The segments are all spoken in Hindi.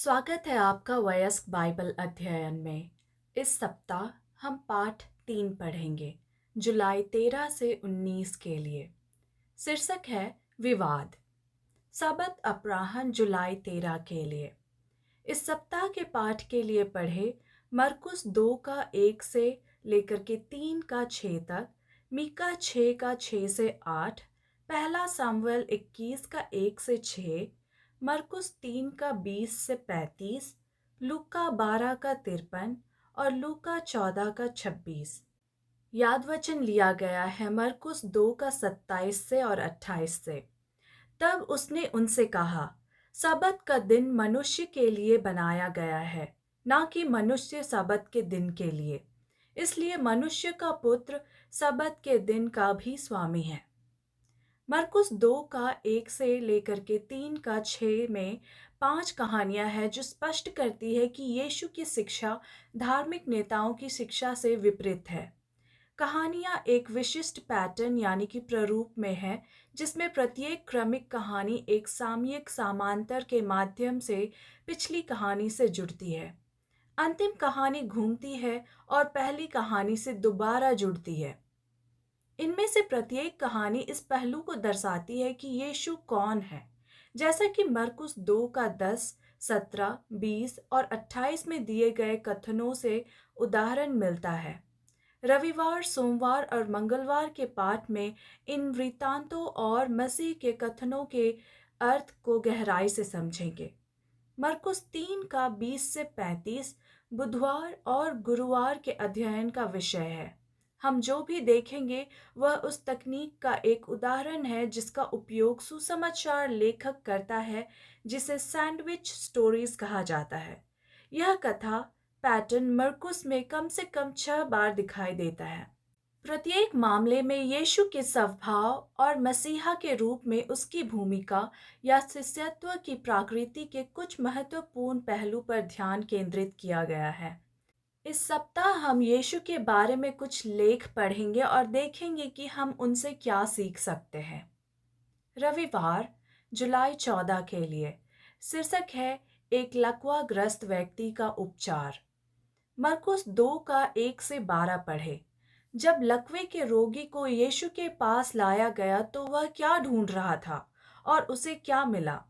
स्वागत है आपका वयस्क बाइबल अध्ययन में। इस सप्ताह हम पाठ 3 पढ़ेंगे, जुलाई 13 से 19 के लिए। शीर्षक है विवाद। सबत अपराह्न जुलाई 13 के लिए। इस सप्ताह के पाठ के लिए पढ़े मरकुस 2 का 1 से लेकर के 3 का 6 तक, मीका 6 का 6 से 8, पहला सामुएल 21 का 1 से 6, मरकुस 3 का 20 से 35, लूका 12 का 53 और लूका 14 का 26। याद वचन लिया गया है मरकुस 2 का 27 से और 28 से। तब उसने उनसे कहा, सबत का दिन मनुष्य के लिए बनाया गया है, ना कि मनुष्य सबत के दिन के लिए। इसलिए मनुष्य का पुत्र सबत के दिन का भी स्वामी है। मरकुस 2 का 1 से लेकर के 3 का 6 में 5 कहानियां हैं जो स्पष्ट करती है कि यीशु की शिक्षा धार्मिक नेताओं की शिक्षा से विपरीत है। कहानियां एक विशिष्ट पैटर्न यानी कि प्रारूप में है, जिसमें प्रत्येक क्रमिक कहानी एक सामयिक समांतर के माध्यम से पिछली कहानी से जुड़ती है। अंतिम कहानी घूमती है और पहली कहानी से दोबारा जुड़ती है। इनमें से प्रत्येक कहानी इस पहलू को दर्शाती है कि यीशु कौन है, जैसा कि मरकुस 2 का 10, 17, 20 और 28 में दिए गए कथनों से उदाहरण मिलता है। रविवार, सोमवार और मंगलवार के पाठ में इन वृत्तांतों और मसीह के कथनों के अर्थ को गहराई से समझेंगे। मरकुस 3 का 20 से 35 बुधवार और गुरुवार के अध्ययन का विषय है। हम जो भी देखेंगे वह उस तकनीक का एक उदाहरण है जिसका उपयोग सुसमाचार लेखक करता है, जिसे सैंडविच स्टोरीज कहा जाता है। यह कथा पैटर्न मरकुस में कम से कम 6 बार दिखाई देता है। प्रत्येक मामले में यीशु के स्वभाव और मसीहा के रूप में उसकी भूमिका या शिष्यत्व की प्रकृति के कुछ महत्वपूर्ण पहलू पर ध्यान केंद्रित किया गया है। इस सप्ताह हम यीशु के बारे में कुछ लेख पढ़ेंगे और देखेंगे कि हम उनसे क्या सीख सकते हैं। रविवार, जुलाई 14 के लिए शीर्षक है एक लकवाग्रस्त व्यक्ति का उपचार। मरकुस 2 का 1 से 12 पढ़े। जब लकवे के रोगी को यीशु के पास लाया गया तो वह क्या ढूंढ रहा था और उसे क्या मिला?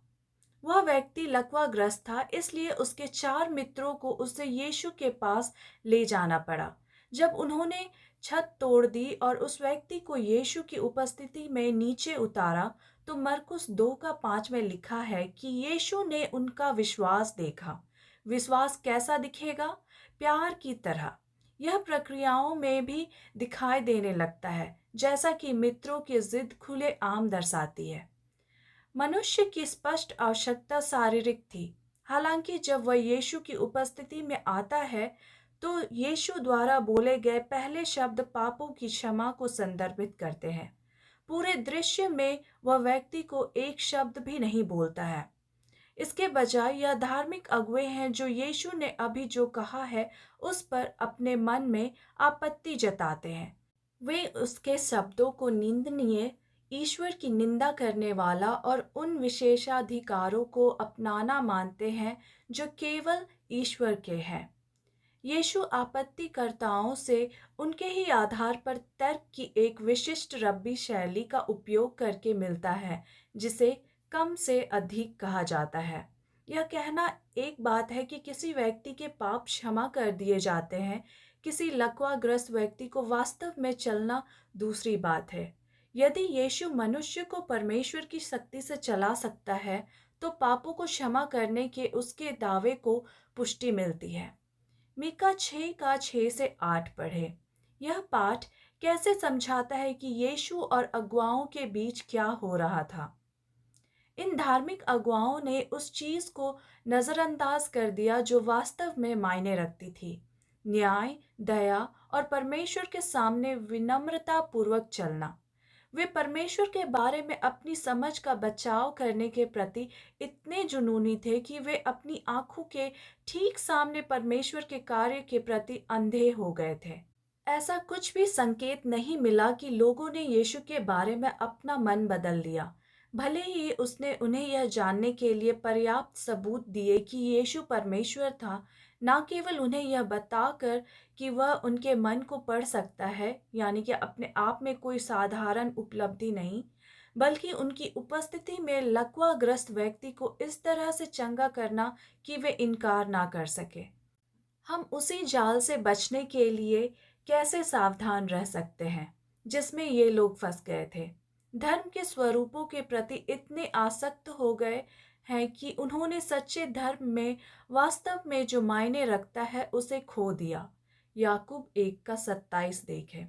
वह व्यक्ति लकवाग्रस्त था, इसलिए उसके 4 मित्रों को उसे यीशु के पास ले जाना पड़ा। जब उन्होंने छत तोड़ दी और उस व्यक्ति को यीशु की उपस्थिति में नीचे उतारा, तो मरकुस 2 का 5 में लिखा है कि यीशु ने उनका विश्वास देखा। विश्वास कैसा दिखेगा? प्यार की तरह। यह प्रक्रियाओं में भी दिखाई देने लगता है, जैसा कि मित्रों की जिद खुले आम दर्शाती है। मनुष्य की स्पष्ट आवश्यकता शारीरिक थी। हालांकि जब वह यीशु की उपस्थिति में आता है, तो यीशु द्वारा बोले गए पहले शब्द पापों की क्षमा को संदर्भित करते हैं। पूरे दृश्य में वह व्यक्ति को एक शब्द भी नहीं बोलता है। इसके बजाय यह धार्मिक अगुवे हैं जो यीशु ने अभी जो कहा है उस पर अपने मन में आपत्ति जताते हैं। वे उसके शब्दों को निंदनीय, ईश्वर की निंदा करने वाला और उन विशेषाधिकारों को अपनाना मानते हैं जो केवल ईश्वर के हैं। यीशु आपत्तिकर्ताओं से उनके ही आधार पर तर्क की एक विशिष्ट रब्बी शैली का उपयोग करके मिलता है, जिसे कम से अधिक कहा जाता है। यह कहना एक बात है कि किसी व्यक्ति के पाप क्षमा कर दिए जाते हैं, किसी लकवाग्रस्त व्यक्ति को वास्तव में चलना दूसरी बात है। यदि यीशु मनुष्य को परमेश्वर की शक्ति से चला सकता है, तो पापों को क्षमा करने के उसके दावे को पुष्टि मिलती है। मीका 6 का 6 से 8 पढ़े। यह पाठ कैसे समझाता है कि यीशु और अगुवाओं के बीच क्या हो रहा था? इन धार्मिक अगुवाओं ने उस चीज को नजरअंदाज कर दिया जो वास्तव में मायने रखती थी, न्याय, दया और परमेश्वर के सामने विनम्रता पूर्वक चलना। वे परमेश्वर के बारे में अपनी समझ का बचाव करने के प्रति इतने जुनूनी थे कि वे अपनी आंखों के ठीक सामने परमेश्वर के कार्य के प्रति अंधे हो गए थे। ऐसा कुछ भी संकेत नहीं मिला कि लोगों ने यीशु के बारे में अपना मन बदल लिया। भले ही उसने उन्हें यह जानने के लिए पर्याप्त सबूत दिए कि यीशु परमेश्वर था, न केवल उन्हें यह बताकर कि वह उनके मन को पढ़ सकता है, यानी कि अपने आप में कोई साधारण उपलब्धि नहीं, बल्कि उनकी उपस्थिति में लकवाग्रस्त व्यक्ति को इस तरह से चंगा करना कि वे इनकार ना कर सके। हम उसी जाल से बचने के लिए कैसे सावधान रह सकते हैं जिसमें ये लोग फंस गए थे। धर्म के स्वरूपों के प्रति इतने आसक्त हो गए हैं कि उन्होंने सच्चे धर्म में वास्तव में जो मायने रखता है उसे खो दिया। याकूब 1:27 देखें।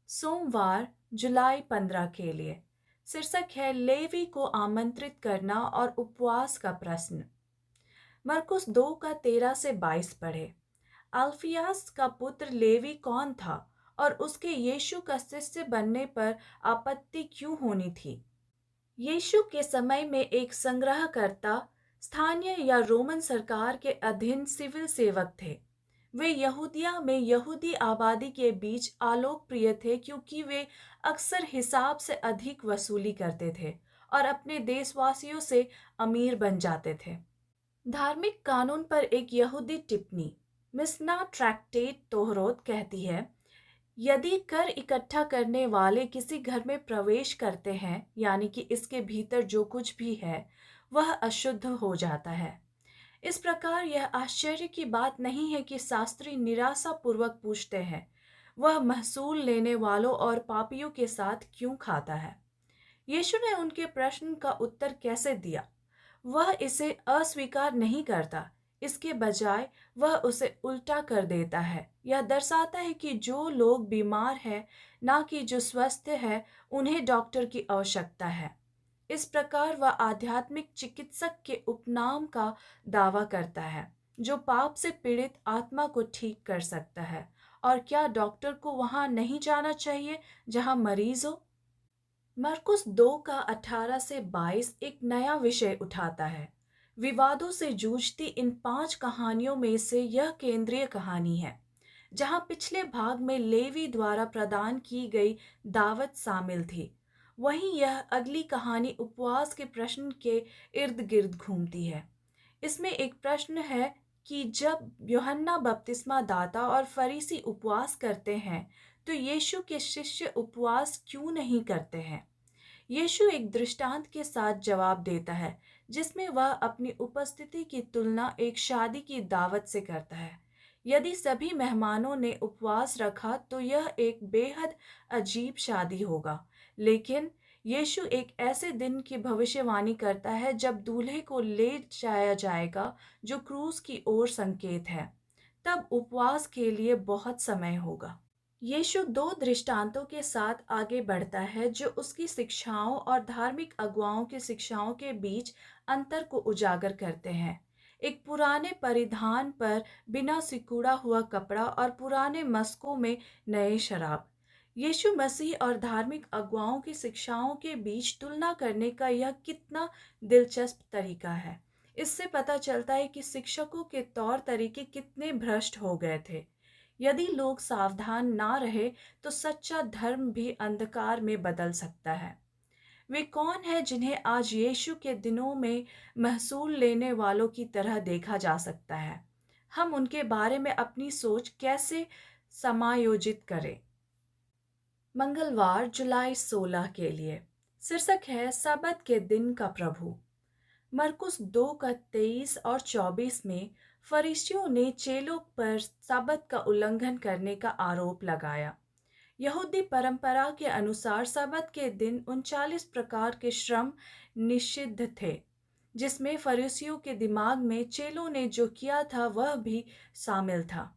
सोमवार जुलाई 15 के लिए शीर्षक है लेवी को आमंत्रित करना और उपवास का प्रश्न। मरकुस 2:13 से 22 पढ़े। अल्फियास का पुत्र लेवी कौन था और उसके यीशु का शिष्य बनने पर आपत्ति क्यों होनी थी? यीशु के समय में एक संग्रहकर्ता स्थानीय या रोमन सरकार के अधीन सिविल सेवक थे। वे यहूदिया में यहूदी आबादी के बीच अलोकप्रिय थे क्योंकि वे अक्सर हिसाब से अधिक वसूली करते थे और अपने देशवासियों से अमीर बन जाते थे। धार्मिक कानून पर एक यहूदी टिप्पणी मिस्ना ट्रैक्टेट तोहरोत कहती है, यदि कर इकट्ठा करने वाले किसी घर में प्रवेश करते हैं, यानी कि इसके भीतर जो कुछ भी है वह अशुद्ध हो जाता है। इस प्रकार यह आश्चर्य की बात नहीं है कि शास्त्री निराशापूर्वक पूछते हैं, वह महसूल लेने वालों और पापियों के साथ क्यों खाता है? यीशु ने उनके प्रश्न का उत्तर कैसे दिया? वह इसे अस्वीकार नहीं करता, इसके बजाय वह उसे उल्टा कर देता है। यह दर्शाता है कि जो लोग बीमार हैं, ना कि जो स्वस्थ है, उन्हें डॉक्टर की आवश्यकता है। इस प्रकार वह आध्यात्मिक चिकित्सक के उपनाम का दावा करता है, जो पाप से पीड़ित आत्मा को ठीक कर सकता है। और क्या डॉक्टर को वहां नहीं जाना चाहिए जहां मरीज हो? मरकुस 2:18 से 22 एक नया विषय उठाता है। विवादों से जूझती इन 5 कहानियों में से यह केंद्रीय कहानी है, जहां पिछले भाग में लेवी द्वारा प्रदान की गई दावत शामिल थी। वहीं यह अगली कहानी उपवास के प्रश्न के इर्द गिर्द घूमती है। इसमें एक प्रश्न है कि जब यूहन्ना बपतिस्मा दाता और फरीसी उपवास करते हैं, तो यीशु के शिष्य उपवास क्यों नहीं करते हैं? यीशु एक दृष्टांत के साथ जवाब देता है, जिसमें वह अपनी उपस्थिति की तुलना एक शादी की दावत से करता है। यदि सभी मेहमानों ने उपवास रखा तो यह एक बेहद अजीब शादी होगा। लेकिन यीशु एक ऐसे दिन की भविष्यवाणी करता है जब दूल्हे को ले जाया जाएगा, जो क्रूस की ओर संकेत है। तब उपवास के लिए बहुत समय होगा। यीशु 2 दृष्टांतों के साथ आगे बढ़ता है जो उसकी शिक्षाओं और धार्मिक अगुवाओं की शिक्षाओं के बीच अंतर को उजागर करते हैं। एक पुराने परिधान पर बिना सिकुड़ा हुआ कपड़ा और पुराने मस्कों में नए शराब। यीशु मसीह और धार्मिक अगुवाओं की शिक्षाओं के बीच तुलना करने का यह कितना दिलचस्प तरीका है। इससे पता चलता है कि शिक्षकों के तौर तरीके कितने भ्रष्ट हो गए थे। यदि लोग सावधान ना रहे तो सच्चा धर्म भी अंधकार में बदल सकता है। वे कौन हैं जिन्हें आज यीशु के दिनों में महसूल लेने वालों की तरह देखा जा सकता है? हम उनके बारे में अपनी सोच कैसे समायोजित करें? मंगलवार जुलाई 16 के लिए शीर्षक है सबत के दिन का प्रभु। मरकुस 2:23 और 24 में फरीसियों ने चेलों पर साबत का उल्लंघन करने का आरोप लगाया। यहूदी परंपरा के अनुसार साबत के दिन 39 प्रकार के श्रम निषिद्ध थे, जिसमें फरीसियों के दिमाग में चेलों ने जो किया था वह भी शामिल था।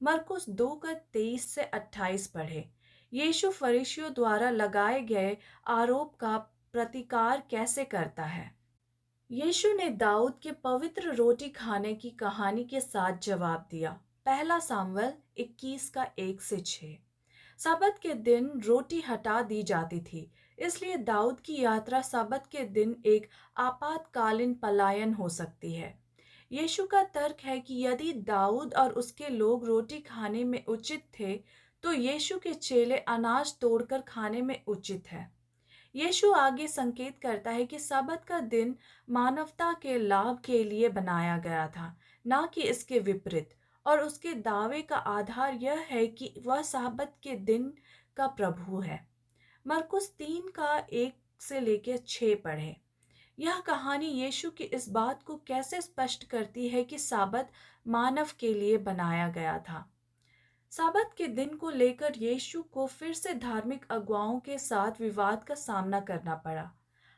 मरकुस 2:23 से 28 पढ़े। यीशु फरीसियों द्वारा लगाए गए आरोप का प्रतिकार कैसे करता है? यीशु ने दाऊद के पवित्र रोटी खाने की कहानी के साथ जवाब दिया। पहला सामुएल 21:1 से 6। साबत के दिन रोटी हटा दी जाती थी, इसलिए दाऊद की यात्रा साबत के दिन एक आपातकालीन पलायन हो सकती है। यीशु का तर्क है कि यदि दाऊद और उसके लोग रोटी खाने में उचित थे, तो यीशु के चेले अनाज तोड़कर खाने में उचित है। यीशु आगे संकेत करता है कि साबत का दिन मानवता के लाभ के लिए बनाया गया था, ना कि इसके विपरीत। और उसके दावे का आधार यह है कि वह साबत के दिन का प्रभु है। मरकुस 3 का 1 से लेकर 6 पढ़े। यह कहानी यीशु की इस बात को कैसे स्पष्ट करती है कि साबत मानव के लिए बनाया गया था। साबत के दिन को लेकर यीशु को फिर से धार्मिक अगुवाओं के साथ विवाद का सामना करना पड़ा।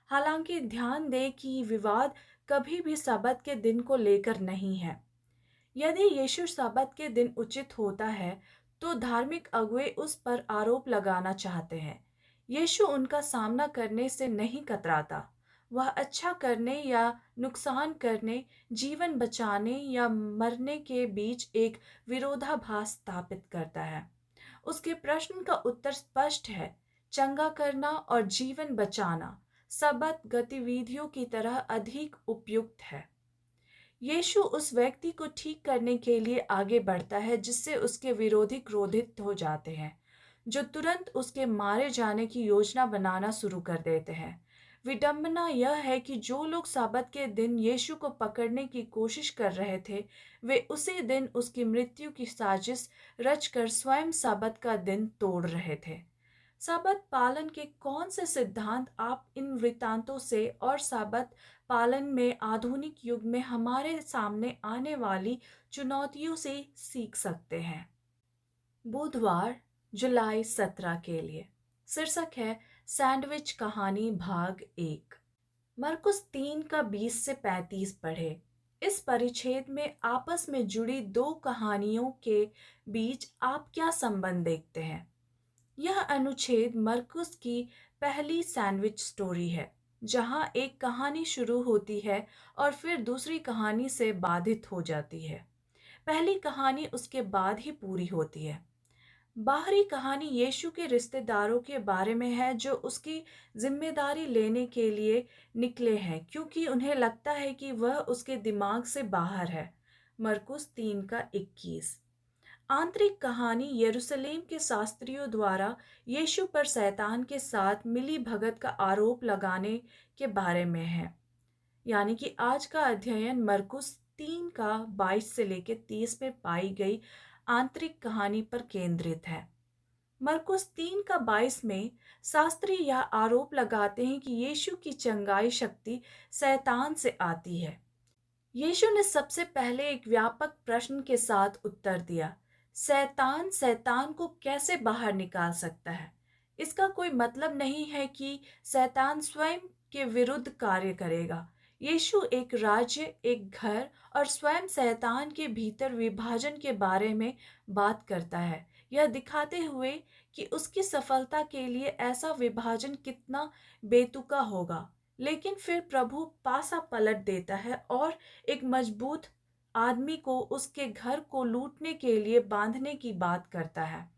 हालांकि ध्यान दें कि विवाद कभी भी साबत के दिन को लेकर नहीं है। यदि यीशु साबत के दिन उचित होता है, तो धार्मिक अगुवे उस पर आरोप लगाना चाहते हैं। यीशु उनका सामना करने से नहीं कतराता। वह अच्छा करने या नुकसान करने, जीवन बचाने या मरने के बीच एक विरोधाभास स्थापित करता है। उसके प्रश्न का उत्तर स्पष्ट है। चंगा करना और जीवन बचाना सबत गतिविधियों की तरह अधिक उपयुक्त है। यीशु उस व्यक्ति को ठीक करने के लिए आगे बढ़ता है जिससे उसके विरोधी क्रोधित हो जाते हैं, जो तुरंत उसके मारे जाने की योजना बनाना शुरू कर देते हैं। विडंबना यह है कि जो लोग साबत के दिन यीशु को पकड़ने की कोशिश कर रहे थे, वे उसी दिन उसकी मृत्यु की साजिश रचकर स्वयं साबत का दिन तोड़ रहे थे। साबत पालन के कौन से सिद्धांत आप इन वृत्तांतों से और साबत पालन में आधुनिक युग में हमारे सामने आने वाली चुनौतियों से सीख सकते हैं? बुधवार, जुलाई 17 के लिए शीर्षक है सैंडविच कहानी भाग 1। मरकुस 3 का 20 से 35 पढ़े। इस परिच्छेद में आपस में जुड़ी दो कहानियों के बीच आप क्या संबंध देखते हैं? यह अनुच्छेद मरकुस की पहली सैंडविच स्टोरी है, जहां एक कहानी शुरू होती है और फिर दूसरी कहानी से बाधित हो जाती है। पहली कहानी उसके बाद ही पूरी होती है। बाहरी कहानी यीशु के रिश्तेदारों के बारे में है जो उसकी जिम्मेदारी लेने के लिए निकले हैं क्योंकि उन्हें लगता है कि वह उसके दिमाग से बाहर है। मरकुस 3 का 21। आंतरिक कहानी यरूशलेम के शास्त्रियों द्वारा यीशु पर शैतान के साथ मिली भगत का आरोप लगाने के बारे में है। यानी कि आज का अध्ययन मरकुस 3 का 22 से लेकर 30 में पाई गई आंतरिक कहानी पर केंद्रित है। मरकुस 3 का 22 में शास्त्री यह आरोप लगाते हैं कि यीशु की चंगाई शक्ति शैतान से आती है। यीशु ने सबसे पहले एक व्यापक प्रश्न के साथ उत्तर दिया, शैतान शैतान को कैसे बाहर निकाल सकता है? इसका कोई मतलब नहीं है कि शैतान स्वयं के विरुद्ध कार्य करेगा। यीशु एक राज्य, एक घर और स्वयं शैतान के भीतर विभाजन के बारे में बात करता है, यह दिखाते हुए कि उसकी सफलता के लिए ऐसा विभाजन कितना बेतुका होगा। लेकिन फिर प्रभु पासा पलट देता है और एक मजबूत आदमी को उसके घर को लूटने के लिए बांधने की बात करता है।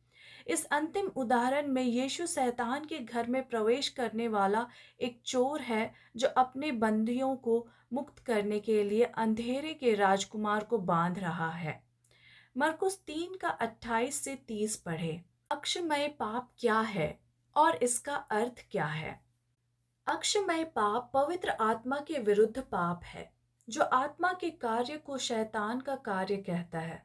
इस अंतिम उदाहरण में यीशु शैतान के घर में प्रवेश करने वाला एक चोर है जो अपने बंदियों को मुक्त करने के लिए अंधेरे के राजकुमार को बांध रहा है। मरकुस 3 का 28 से 30 पढ़े। अक्षमय पाप क्या है और इसका अर्थ क्या है? अक्षमय पाप पवित्र आत्मा के विरुद्ध पाप है, जो आत्मा के कार्य को शैतान का कार्य कहता है।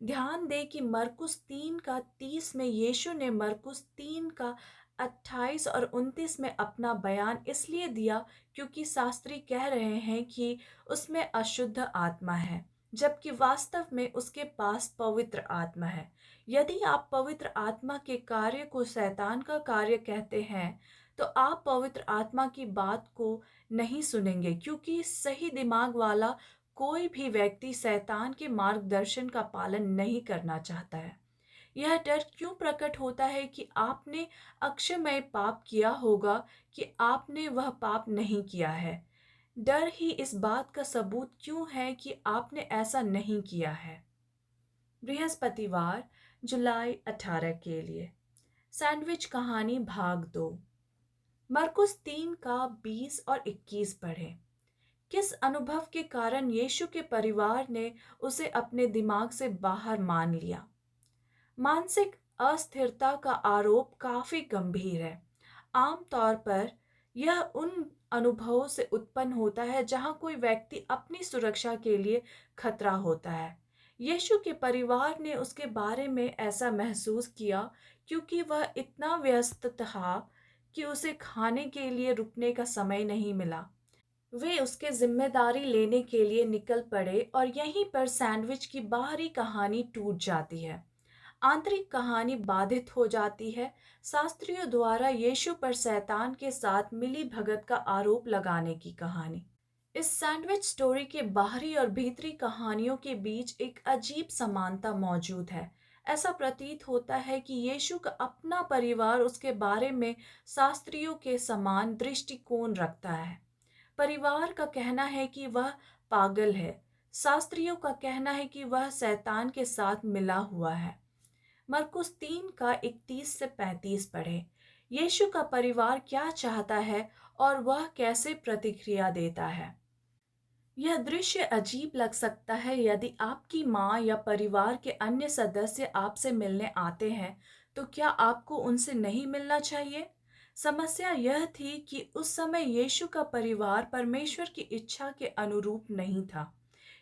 ध्यान दें कि मरकुस 3 का 30 में यीशु ने मरकुस 3 का 28 और 29 में अपना बयान इसलिए दिया क्योंकि शास्त्री कह रहे हैं कि उसमें अशुद्ध आत्मा है, जबकि वास्तव में उसके पास पवित्र आत्मा है। यदि आप पवित्र आत्मा के कार्य को शैतान का कार्य कहते हैं, तो आप पवित्र आत्मा की बात को नहीं सुनेंगे, क्योंकि सही दिमाग वाला कोई भी व्यक्ति शैतान के मार्गदर्शन का पालन नहीं करना चाहता है। यह डर क्यों प्रकट होता है कि आपने अक्षमय पाप किया होगा कि आपने वह पाप नहीं किया है? डर ही इस बात का सबूत क्यों है कि आपने ऐसा नहीं किया है? बृहस्पतिवार, जुलाई 18 के लिए सैंडविच कहानी भाग 2। मरकुस 3 का 20 और 21 पढ़ें। किस अनुभव के कारण यीशु के परिवार ने उसे अपने दिमाग से बाहर मान लिया? मानसिक अस्थिरता का आरोप काफी गंभीर है। आमतौर पर यह उन अनुभवों से उत्पन्न होता है जहाँ कोई व्यक्ति अपनी सुरक्षा के लिए खतरा होता है। यीशु के परिवार ने उसके बारे में ऐसा महसूस किया क्योंकि वह इतना व्यस्त था कि उसे खाने के लिए रुकने का समय नहीं मिला। वे उसके जिम्मेदारी लेने के लिए निकल पड़े और यहीं पर सैंडविच की बाहरी कहानी टूट जाती है। आंतरिक कहानी बाधित हो जाती है। शास्त्रियों द्वारा यीशु पर शैतान के साथ मिली भगत का आरोप लगाने की कहानी। इस सैंडविच स्टोरी के बाहरी और भीतरी कहानियों के बीच एक अजीब समानता मौजूद है। ऐसा प्रतीत होता है कि यीशु का अपना परिवार उसके बारे में शास्त्रियों के समान दृष्टिकोण रखता है। परिवार का कहना है कि वह पागल है। शास्त्रियों का कहना है कि वह शैतान के साथ मिला हुआ है। मरकुस 3 का 31 से 35 पढ़े। यीशु का परिवार क्या चाहता है और वह कैसे प्रतिक्रिया देता है। यह दृश्य अजीब लग सकता है यदि आपकी माँ या परिवार के अन्य सदस्य आपसे मिलने आते हैं, तो क्या आपको उनसे नहीं मिलना चाहिए? समस्या यह थी कि उस समय यीशु का परिवार परमेश्वर की इच्छा के अनुरूप नहीं था।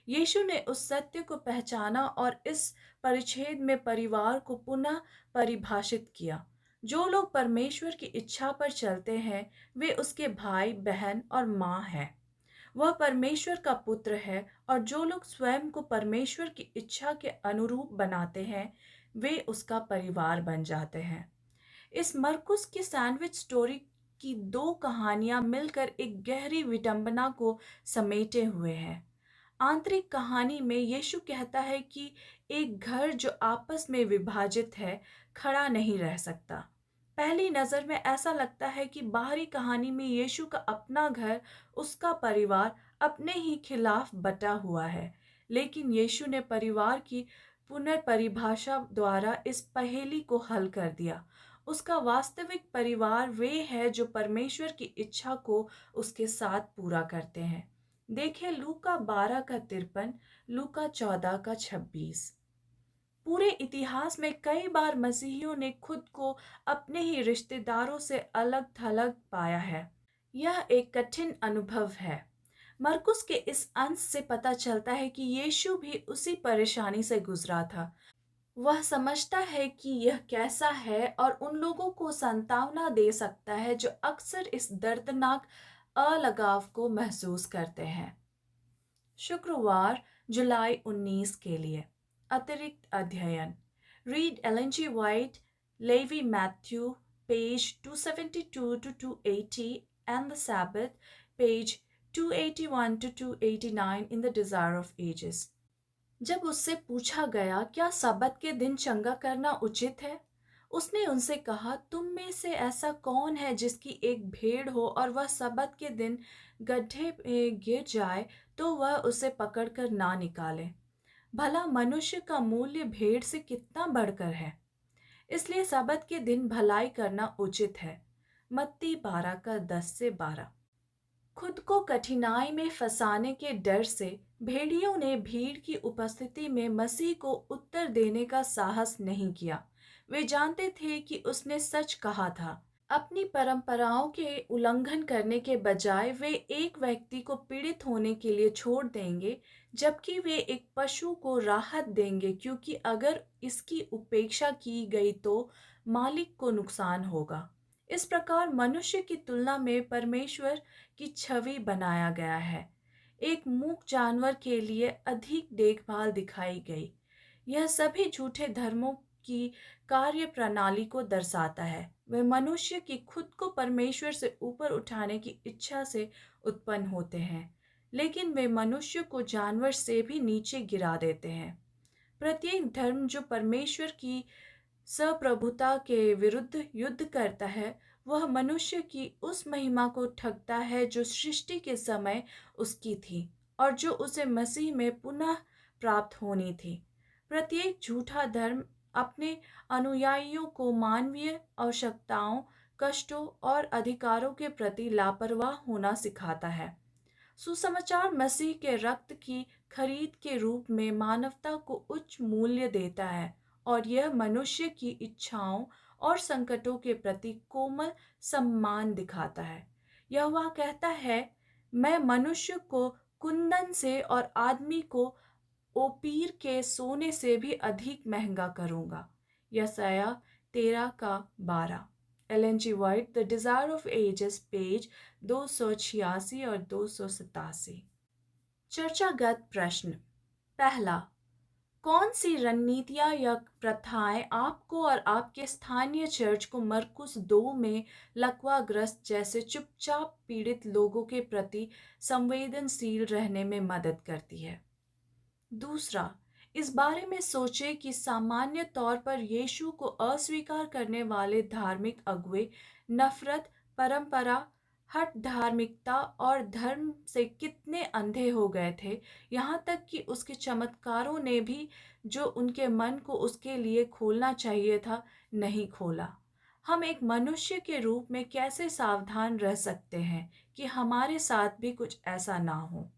यीशु ने उस सत्य को पहचाना और इस परिच्छेद में परिवार को पुनः परिभाषित किया। जो लोग परमेश्वर की इच्छा पर चलते हैं, वे उसके भाई, बहन और माँ हैं। वह परमेश्वर का पुत्र है और जो लोग स्वयं को परमेश्वर की इच्छा के अनुरूप बनाते हैं, वे उसका परिवार बन जाते हैं। इस मरकुस की सैंडविच स्टोरी की दो कहानियां मिलकर एक गहरी विडंबना को समेटे हुए हैं। आंतरिक कहानी में यीशु कहता है कि एक घर जो आपस में विभाजित है, खड़ा नहीं रह सकता। पहली नज़र में ऐसा लगता है कि बाहरी कहानी में यीशु का अपना घर, उसका परिवार अपने ही खिलाफ बटा हुआ है। लेकिन यीशु ने परिवार की पुनर्परिभाषा द्वारा इस पहेली को हल कर दिया। उसका वास्तविक परिवार वे है जो परमेश्वर की इच्छा को उसके साथ पूरा करते हैं। देखें लूका 12 का 53, लूका 14 का 26। पूरे इतिहास में कई बार मसीहियों ने खुद को अपने ही रिश्तेदारों से अलग थलग पाया है। यह एक कठिन अनुभव है। मरकुस के इस अंश से पता चलता है कि यीशु भी उसी परेशानी से गुजरा था। वह समझता है कि यह कैसा है और उन लोगों को सांत्वना दे सकता है जो अक्सर इस दर्दनाक अलगाव को महसूस करते हैं। शुक्रवार जुलाई 19 के लिए अतिरिक्त अध्ययन read Ellen G White, Levi Matthew, page 272 to 280 and the Sabbath, page 281 to 289 in the Desire of Ages। जब उससे पूछा गया क्या सब्बत के दिन चंगा करना उचित है, उसने उनसे कहा, तुम में से ऐसा कौन है जिसकी एक भेड़ हो और वह सब्बत के दिन गड्ढे में गिर जाए तो वह उसे पकड़कर ना निकाले। भला मनुष्य का मूल्य भेड़ से कितना बढ़कर है। इसलिए सब्बत के दिन भलाई करना उचित है। मत्ती 12 का 10 से 12। खुद को कठिनाई में फंसाने के डर से भेड़ियों ने भीड़ की उपस्थिति में मसीह को उत्तर देने का साहस नहीं किया। वे जानते थे कि उसने सच कहा था। अपनी परंपराओं के उल्लंघन करने के बजाय वे एक व्यक्ति को पीड़ित होने के लिए छोड़ देंगे, जबकि वे एक पशु को राहत देंगे, क्योंकि अगर इसकी उपेक्षा की गई तो मालिक को नुकसान होगा। इस प्रकार मनुष्य की तुलना में परमेश्वर की छवि बनाया गया है। एक मूक जानवर के लिए अधिक देखभाल दिखाई गई। यह सभी झूठे धर्मों की कार्य प्रणाली को दर्शाता है। वे मनुष्य की खुद को परमेश्वर से ऊपर उठाने की इच्छा से उत्पन्न होते हैं, लेकिन वे मनुष्य को जानवर से भी नीचे गिरा देते हैं। प्रत्येक धर्म जो परमेश्वर की सप्रभुता के विरुद्ध युद्ध करता है, वह मनुष्य की उस महिमा को ठगता है जो सृष्टि के समय उसकी थी और जो उसे मसीह में पुनः प्राप्त होनी थी। प्रत्येक झूठा धर्म अपने अनुयायियों को मानवीय आवश्यकताओं, कष्टों और अधिकारों के प्रति लापरवाह होना सिखाता है। सुसमाचार मसीह के रक्त की खरीद के रूप में मानवता को उच्च मूल्य देता है और यह मनुष्य की इच्छाओं और संकटों के प्रति कोमल सम्मान दिखाता है। यहोवा कहता है, मैं मनुष्य को कुंदन से और आदमी को ओपीर के सोने से भी अधिक महंगा करूंगा। यशायाह 13 का 12। Ellen G White, the Desire of Ages, page 286 और 287। चर्चागत प्रश्न। पहला, कौन सी रणनीतियां या प्रथाएं आपको और आपके स्थानीय चर्च को मरकुस 2 में लकवाग्रस्त जैसे चुपचाप पीड़ित लोगों के प्रति संवेदनशील रहने में मदद करती है? दूसरा, इस बारे में सोचें कि सामान्य तौर पर यीशु को अस्वीकार करने वाले धार्मिक अगुवे नफरत, परंपरा, हठ धार्मिकता और धर्म से कितने अंधे हो गए थे, यहाँ तक कि उसके चमत्कारों ने भी जो उनके मन को उसके लिए खोलना चाहिए था, नहीं खोला। हम एक मनुष्य के रूप में कैसे सावधान रह सकते हैं कि हमारे साथ भी कुछ ऐसा ना हो?